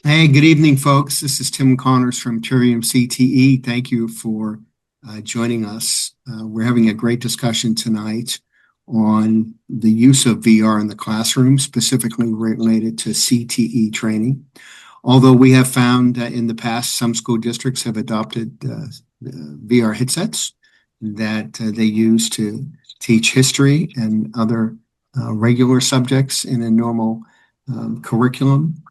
Hey, good evening, folks. This is Tim Connors from TriviumCTE. Thank you for joining us. We're having a great discussion tonight on the use of VR in the classroom, specifically related to CTE training. Although we have found in the past some school districts have adopted VR headsets that they use to teach history and other regular subjects in a normal curriculum.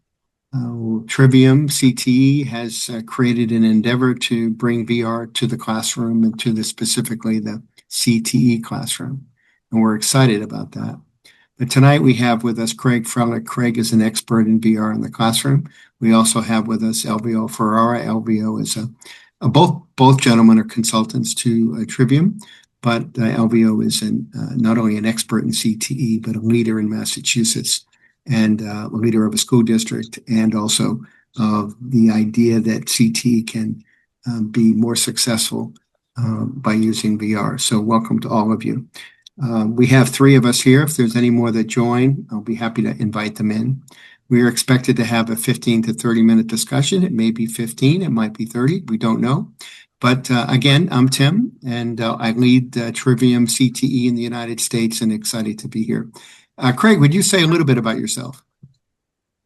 Trivium CTE has created an endeavor to bring VR to the classroom and to specifically the CTE classroom. And we're excited about that. But tonight we have with us Craig Frelick. Craig is an expert in VR in the classroom. We also have with us Elvio Ferrara. Elvio is both gentlemen are consultants to Trivium, but Elvio is not only an expert in CTE, but a leader in Massachusetts and a leader of a school district, and also of the idea that CT can be more successful by using VR. So welcome to all of you. We have three of us here. If there's any more that join, I'll be happy to invite them in. We are expected to have a 15 to 30-minute discussion. It may be 15, it might be 30, we don't know. But again, I'm Tim, and I lead Trivium CTE in the United States, and excited to be here. Craig, would you say a little bit about yourself?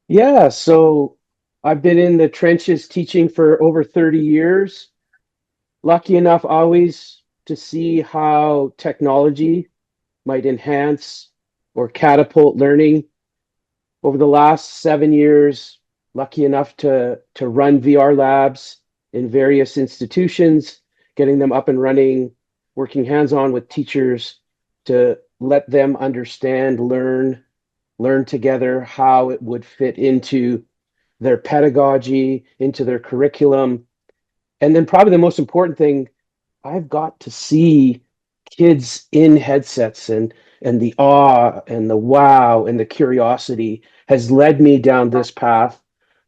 Yeah, so I've been in the trenches teaching for over 30 years. Lucky enough always to see how technology might enhance or catapult learning. Over the last 7 years, lucky enough to run VR labs in various institutions, getting them up and running, working hands-on with teachers to let them understand, learn together how it would fit into their pedagogy, into their curriculum. And then probably the most important thing, I've got to see kids in headsets, and the awe and the wow and the curiosity has led me down this path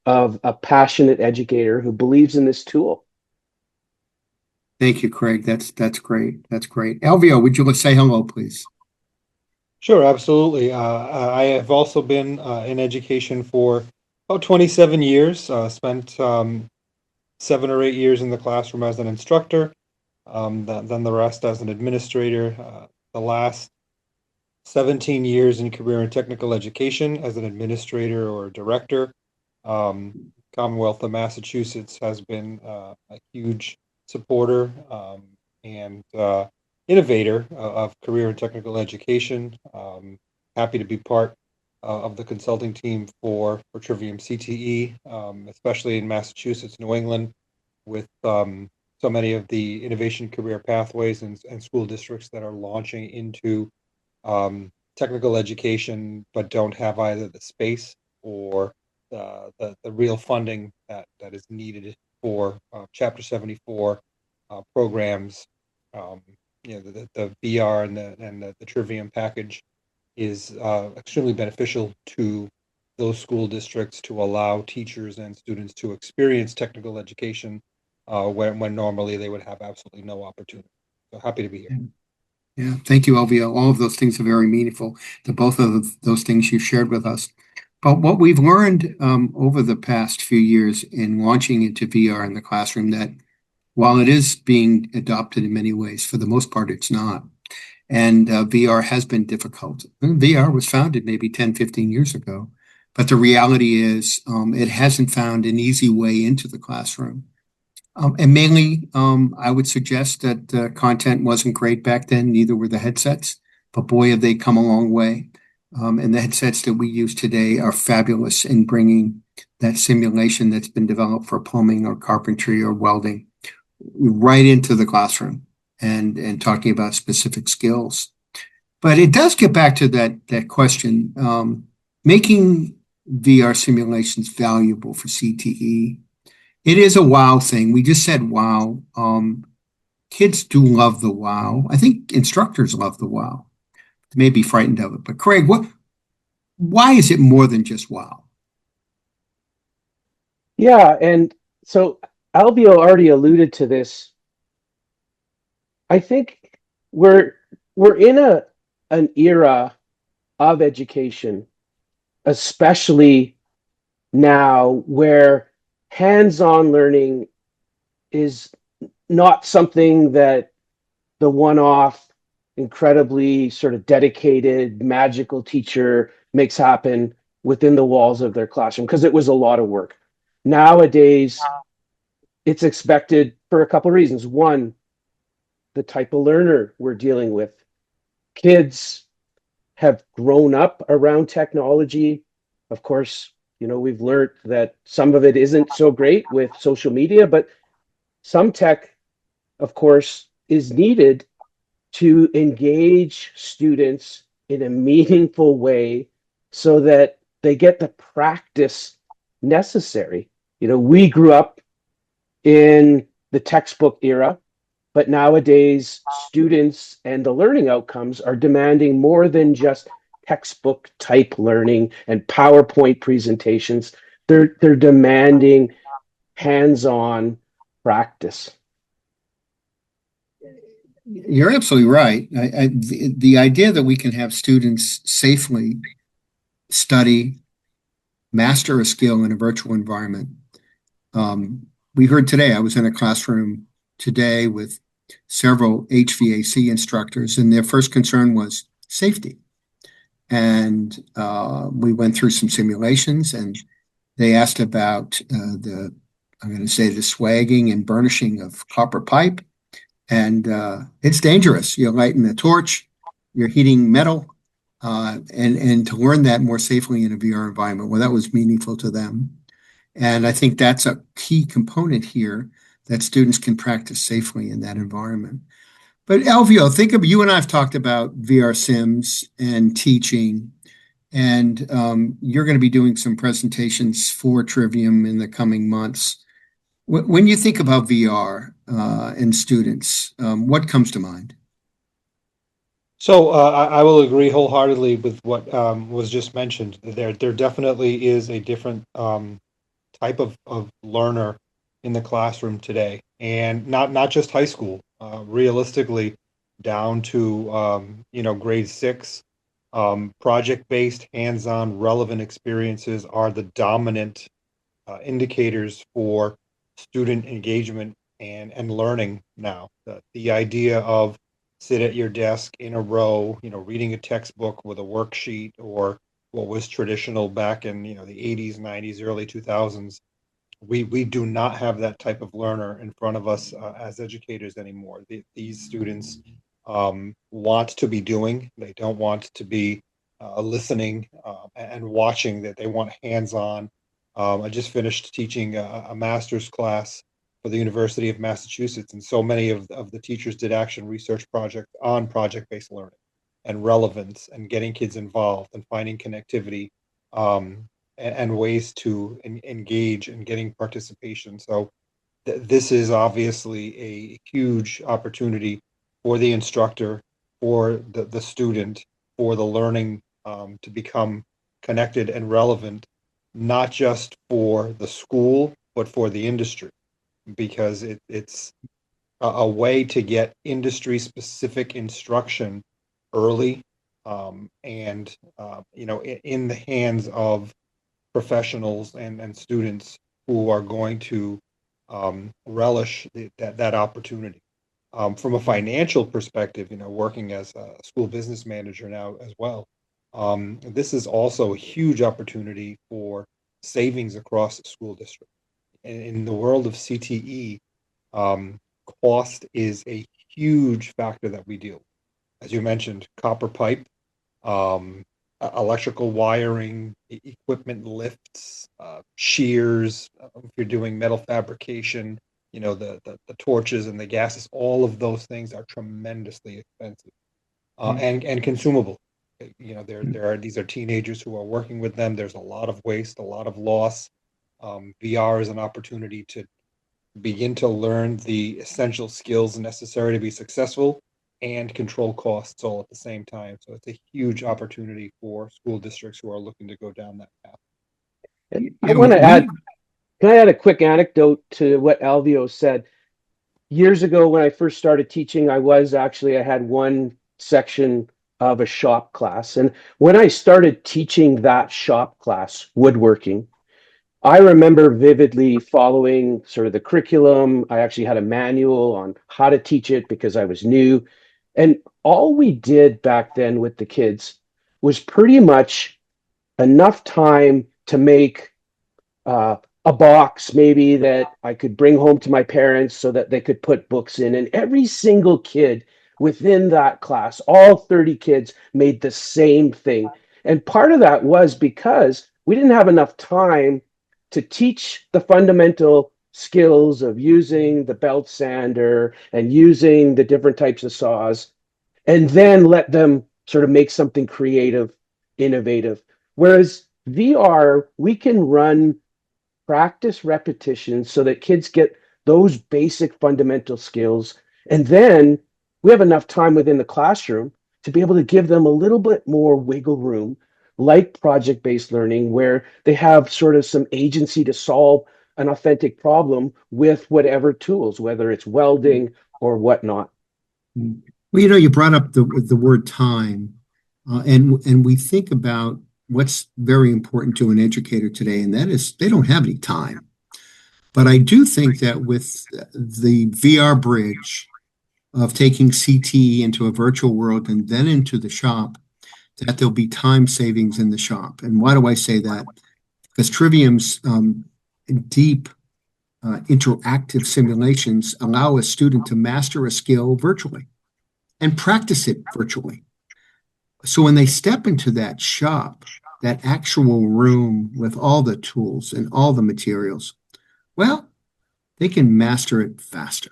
of a passionate educator who believes in this tool. Thank you, Craig. That's great. That's great. Elvio, would you say hello, please? Sure, absolutely. I have also been in education for about 27 years. Spent 7 or 8 years in the classroom as an instructor, then the rest as an administrator. The last 17 years in career and technical education as an administrator or director. Commonwealth of Massachusetts has been a huge supporter and innovator of career and technical education. Happy to be part of the consulting team for Trivium CTE, especially in Massachusetts, New England, with so many of the innovation career pathways and school districts that are launching into technical education, but don't have either the space or the real funding that is needed for Chapter 74 programs. Um, the VR and the Trivium package is extremely beneficial to those school districts to allow teachers and students to experience technical education when normally they would have absolutely no opportunity. So happy to be here. Yeah. Yeah, thank you, Elvio. All of those things are very meaningful to both of those things you shared with us. But what we've learned over the past few years in launching into VR in the classroom, that while it is being adopted in many ways, for the most part, it's not. And VR has been difficult. VR was founded maybe 10, 15 years ago. But the reality is it hasn't found an easy way into the classroom. And mainly, I would suggest that content wasn't great back then, neither were the headsets, but boy, have they come a long way. And the headsets that we use today are fabulous in bringing that simulation that's been developed for plumbing or carpentry or welding right into the classroom and talking about specific skills. But it does get back to that question, making VR simulations valuable for CTE. It is a wow thing. We just said wow. Kids do love the wow. I think instructors love the wow. They may be frightened of it. But Craig, why is it more than just wow? Yeah, and so Albio already alluded to this. I think we're we're in an era of education, especially now where hands-on learning is not something that the one-off, incredibly sort of dedicated, magical teacher makes happen within the walls of their classroom, because it was a lot of work. Nowadays, it's expected for a couple of reasons. One, the type of learner we're dealing with. Kids have grown up around technology. Of course, we've learned that some of it isn't so great with social media, but some tech, of course, is needed to engage students in a meaningful way so that they get the practice necessary. We grew up in the textbook era, but nowadays students and the learning outcomes are demanding more than just textbook type learning and PowerPoint presentations. They're demanding hands-on practice. You're absolutely right. The idea that we can have students safely study, master a skill in a virtual environment. We heard today, I was in a classroom today with several HVAC instructors, and their first concern was safety. And we went through some simulations, and they asked about I'm going to say, the swagging and burnishing of copper pipe. And it's dangerous. You're lighting a torch, you're heating metal, and to learn that more safely in a VR environment, well, that was meaningful to them. And I think that's a key component here, that students can practice safely in that environment. But Alvio, think of, you and I have talked about VR sims and teaching, and you're going to be doing some presentations for Trivium in the coming months. When you think about VR and students, what comes to mind? So I will agree wholeheartedly with what was just mentioned. There definitely is a different type of learner in the classroom today, and not just high school. Realistically, down to grade 6, project-based, hands-on, relevant experiences are the dominant indicators for student engagement and learning now. The idea of sit at your desk in a row, reading a textbook with a worksheet, or what was traditional back in the 80s, 90s, early 2000s. We do not have that type of learner in front of us as educators anymore. These students want to be doing. They don't want to be listening and watching. That they want hands-on. I just finished teaching a master's class for the University of Massachusetts, and so many of the teachers did action research projects on project-based learning and relevance and getting kids involved and finding connectivity. And ways to engage and getting participation. So this is obviously a huge opportunity for the instructor, for the student, for the learning to become connected and relevant, not just for the school, but for the industry, because it's a way to get industry specific instruction early, and in the hands of professionals and students who are going to relish that opportunity. From a financial perspective, working as a school business manager now as well, this is also a huge opportunity for savings across the school district. In the world of CTE, cost is a huge factor that we deal with. As you mentioned, copper pipe, electrical wiring, equipment lifts, shears, if you're doing metal fabrication, the torches and the gases, all of those things are tremendously expensive and consumable. These are teenagers who are working with them. There's a lot of waste, a lot of loss. VR is an opportunity to begin to learn the essential skills necessary to be successful and control costs all at the same time. So it's a huge opportunity for school districts who are looking to go down that path. And I want to add, can I add a quick anecdote to what Alvio said? Years ago, when I first started teaching, I had one section of a shop class. And when I started teaching that shop class, woodworking, I remember vividly following sort of the curriculum. I actually had a manual on how to teach it because I was new. And all we did back then with the kids was pretty much enough time to make uh, a box maybe that I could bring home to my parents so that they could put books in. And every single kid within that class, all 30 kids, made the same thing. And part of that was because we didn't have enough time to teach the fundamental skills of using the belt sander and using the different types of saws, and then let them sort of make something creative, innovative. Whereas VR, we can run practice repetitions so that kids get those basic fundamental skills. And then we have enough time within the classroom to be able to give them a little bit more wiggle room, like project based learning, where they have sort of some agency to solve an authentic problem with whatever tools, whether it's welding or whatnot. Well, you brought up the word time, and we think about what's very important to an educator today, and that is they don't have any time. But I do think that with the VR bridge of taking CTE into a virtual world and then into the shop, that there'll be time savings in the shop. And why do I say that? Because Trivium's deep interactive simulations allow a student to master a skill virtually and practice it virtually. So when they step into that shop, that actual room with all the tools and all the materials, well, they can master it faster.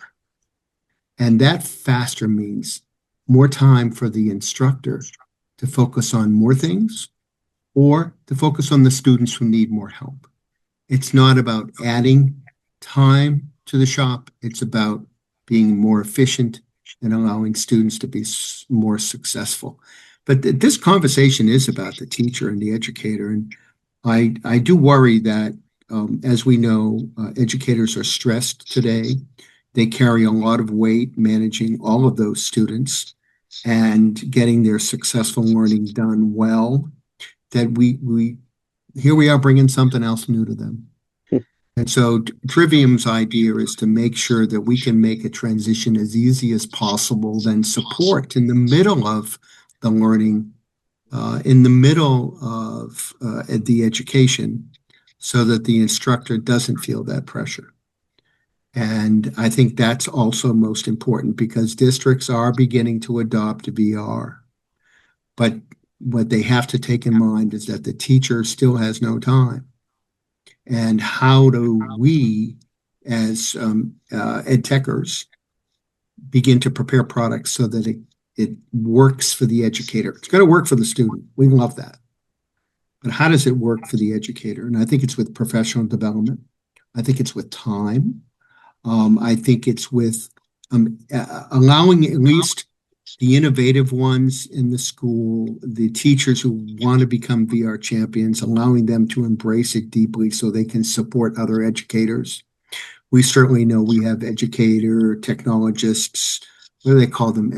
And that faster means more time for the instructor to focus on more things or to focus on the students who need more help. It's not about adding time to the shop. It's about being more efficient and allowing students to be more successful. But this conversation is about the teacher and the educator. And I do worry that, as we know, educators are stressed today. They carry a lot of weight managing all of those students and getting their successful learning done well, that we here we are bringing something else new to them. And so Trivium's idea is to make sure that we can make a transition as easy as possible, then support in the middle of the learning, in the middle of the education, so that the instructor doesn't feel that pressure. And I think that's also most important because districts are beginning to adopt VR. But what they have to take in mind is that the teacher still has no time. And how do we, as ed techers, begin to prepare products so that it works for the educator? It's going to work for the student. We love that. But how does it work for the educator? And I think it's with professional development. I think it's with time. I think it's with allowing at least the innovative ones in the school, the teachers who want to become VR champions, allowing them to embrace it deeply so they can support other educators. We certainly know we have educator technologists, what do they call them?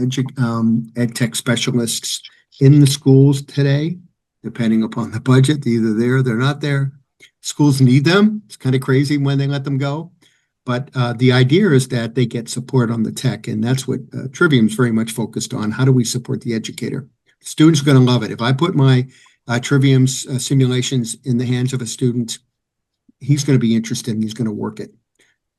Ed tech specialists in the schools today, depending upon the budget. They're either there, they're not there. Schools need them. It's kind of crazy when they let them go. But the idea is that they get support on the tech, and that's what Trivium is very much focused on. How do we support the educator? Students are going to love it. If I put my Trivium's simulations in the hands of a student, he's going to be interested and he's going to work it.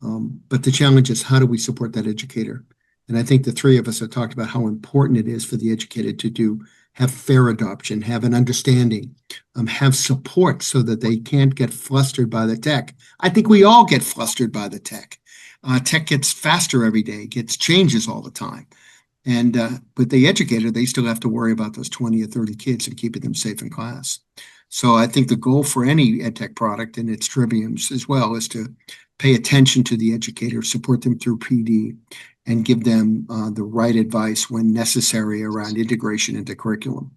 But the challenge is, how do we support that educator? And I think the three of us have talked about how important it is for the educator to have fair adoption, have an understanding, have support so that they can't get flustered by the tech. I think we all get flustered by the tech. Tech gets faster every day, gets changes all the time. And with the educator, they still have to worry about those 20 or 30 kids and keeping them safe in class. So I think the goal for any ed tech product, and its Triviums as well, is to pay attention to the educator, support them through PD, and give them the right advice when necessary around integration into curriculum.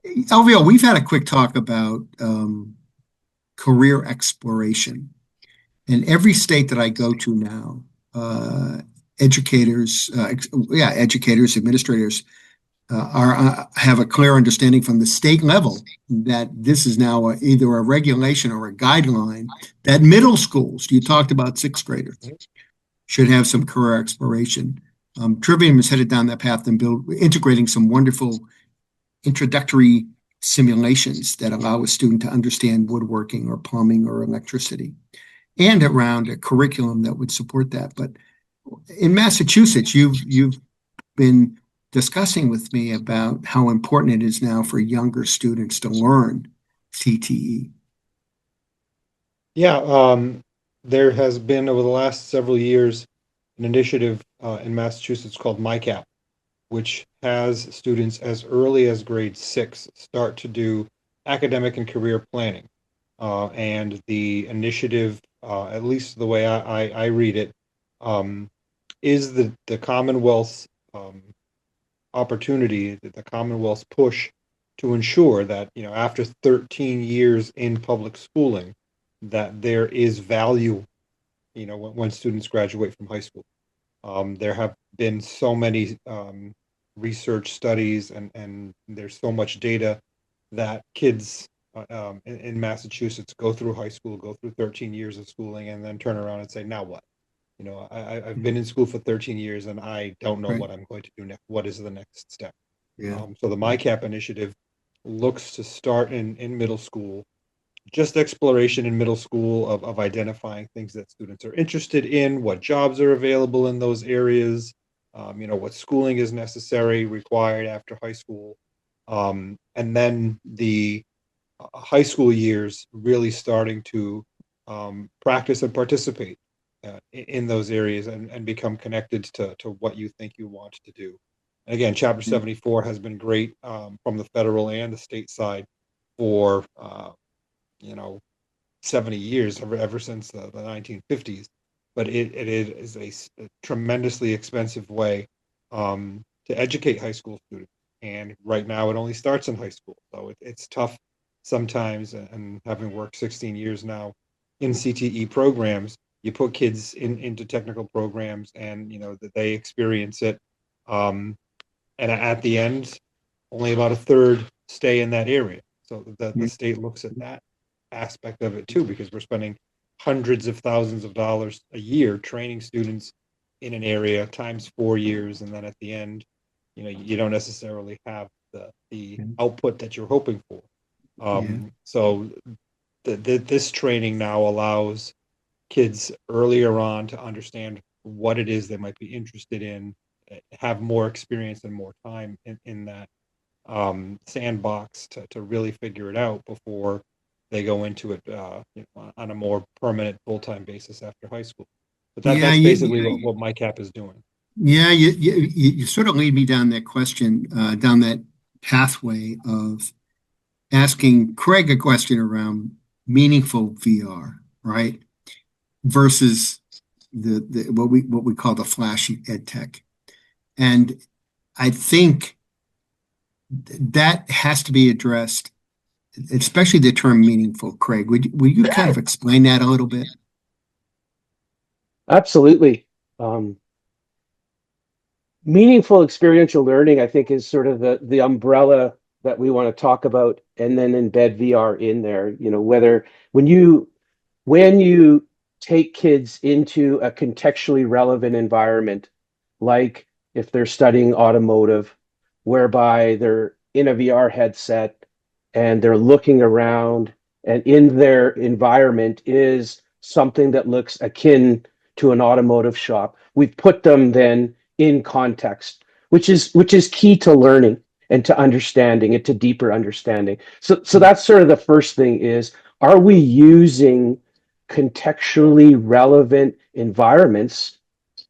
LVO, we've had a quick talk about career exploration. In every state that I go to now, educators, administrators have a clear understanding from the state level that this is now either a regulation or a guideline that middle schools, you talked about sixth graders, should have some career exploration. Trivium is headed down that path and integrating some wonderful introductory simulations that allow a student to understand woodworking or plumbing or electricity, and around a curriculum that would support that. But in Massachusetts, you've been discussing with me about how important it is now for younger students to learn CTE. Yeah, there has been over the last several years an initiative in Massachusetts called MyCap, which has students as early as grade 6 start to do academic and career planning. And the initiative, at least the way I read it, is the Commonwealth's opportunity, the Commonwealth's push to ensure that, after 13 years in public schooling, that there is value, when students graduate from high school. There have been so many research studies and there's so much data that kids in Massachusetts go through high school, go through 13 years of schooling, and then turn around and say, now what? I've been in school for 13 years and I don't know Right. what I'm going to do next. What is the next step? Yeah. So the MyCap initiative looks to start in middle school, just exploration in middle school of identifying things that students are interested in, what jobs are available in those areas, what schooling is necessary, required after high school. And then the high school years really starting to practice and participate in those areas and become connected to what you think you want to do. And again, Chapter 74 has been great from the federal and the state side for 70 years, ever since the 1950s. But it is a tremendously expensive way to educate high school students. And right now it only starts in high school. So it's tough sometimes. And having worked 16 years now in CTE programs, you put kids into technical programs and, that they experience it. And at the end, only about a third stay in that area. So the state looks at that aspect of it too, because we're spending hundreds of thousands of dollars a year training students in an area times 4 years, and then at the end, you don't necessarily have the output that you're hoping for. So this training now allows kids earlier on to understand what it is they might be interested in, have more experience and more time in that sandbox to really figure it out before they go into it on a more permanent full-time basis after high school. But that's basically what MyCap is doing. Yeah, you sort of lead me down that question, down that pathway of asking Craig a question around meaningful VR, right? Versus the what we call the flashy ed tech. And I think that has to be addressed, especially the term meaningful. Craig, will you kind of explain that a little bit? Absolutely. Meaningful experiential learning, I think, is sort of the umbrella that we want to talk about, and then embed VR in there. Whether when you take kids into a contextually relevant environment, like if they're studying automotive, whereby they're in a VR headset and they're looking around, and in their environment is something that looks akin to an automotive shop. We've put them then in context, which is key to learning and to understanding and to deeper understanding. So that's sort of the first thing is, are we using contextually relevant environments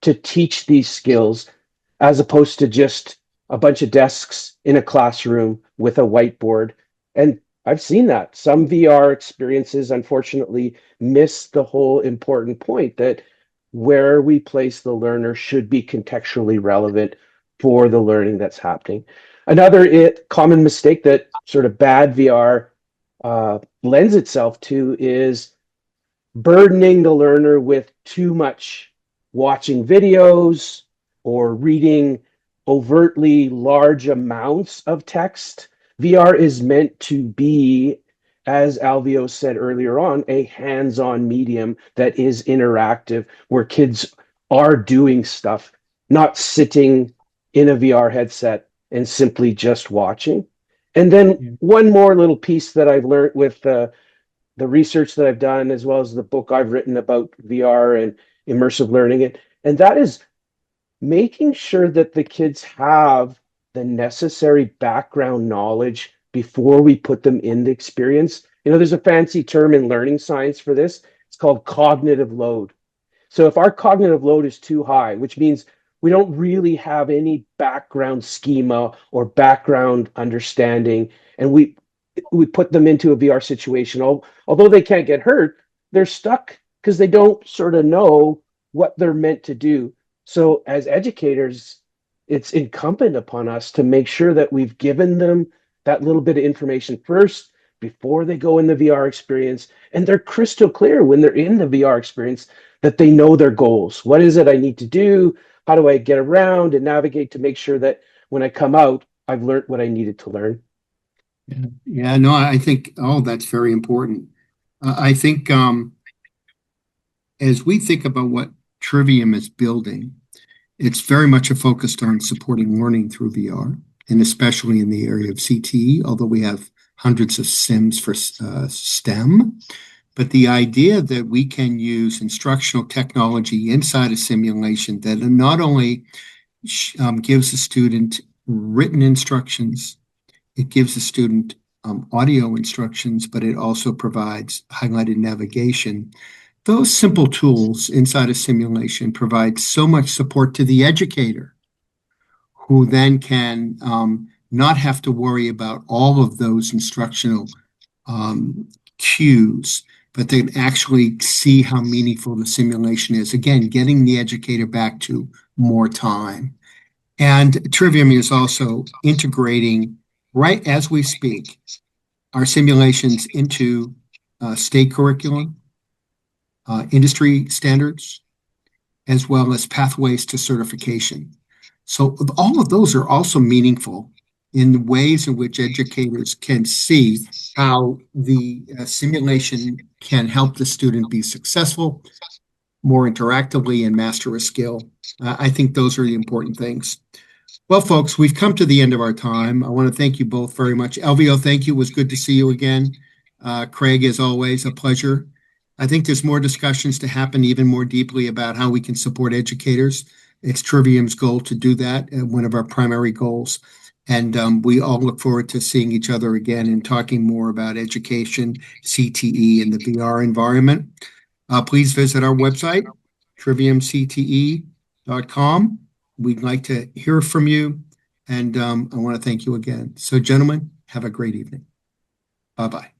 to teach these skills, as opposed to just a bunch of desks in a classroom with a whiteboard? And I've seen that some VR experiences unfortunately miss the whole important point that where we place the learner should be contextually relevant for the learning that's happening. Another common mistake that sort of bad VR lends itself to is burdening the learner with too much watching videos or reading overtly large amounts of text. VR is meant to be, as Alvio said earlier on, a hands-on medium that is interactive, where kids are doing stuff, not sitting in a VR headset and simply just watching. And then Yeah. one more little piece that I've learned with the research that I've done, as well as the book I've written about VR and immersive learning, and that is making sure that the kids have the necessary background knowledge before we put them in the experience. There's a fancy term in learning science for this. It's called cognitive load. So if our cognitive load is too high, which means we don't really have any background schema or background understanding, and we put them into a VR situation, although they can't get hurt, they're stuck because they don't sort of know what they're meant to do. So as educators, it's incumbent upon us to make sure that we've given them that little bit of information first before they go in the VR experience, and they're crystal clear when they're in the VR experience that they know their goals. What is it I need to do? How do I get around and navigate to make sure that when I come out, I've learned what I needed to learn? Yeah, yeah, no, I think, oh, that's very important. I think as we think about what Trivium is building, it's very much focused on supporting learning through VR, and especially in the area of CTE, although we have hundreds of sims for STEM. But the idea that we can use instructional technology inside a simulation that not only gives a student written instructions, it gives the student audio instructions, but it also provides highlighted navigation. Those simple tools inside a simulation provide so much support to the educator, who then can not have to worry about all of those instructional cues, but they actually see how meaningful the simulation is. Again, getting the educator back to more time. And Trivium is also integrating, right as we speak, our simulations into state curriculum, industry standards, as well as pathways to certification. So all of those are also meaningful in ways in which educators can see how the simulation can help the student be successful more interactively and master a skill. I think those are the important things. Well, folks, we've come to the end of our time. I want to thank you both very much. Elvio, thank you. It was good to see you again. Craig, as always, a pleasure. I think there's more discussions to happen even more deeply about how we can support educators. It's Trivium's goal to do that, one of our primary goals. And we all look forward to seeing each other again and talking more about education, CTE, and the VR environment. Please visit our website, TriviumCTE.com. We'd like to hear from you, and I want to thank you again. So, gentlemen, have a great evening. Bye-bye.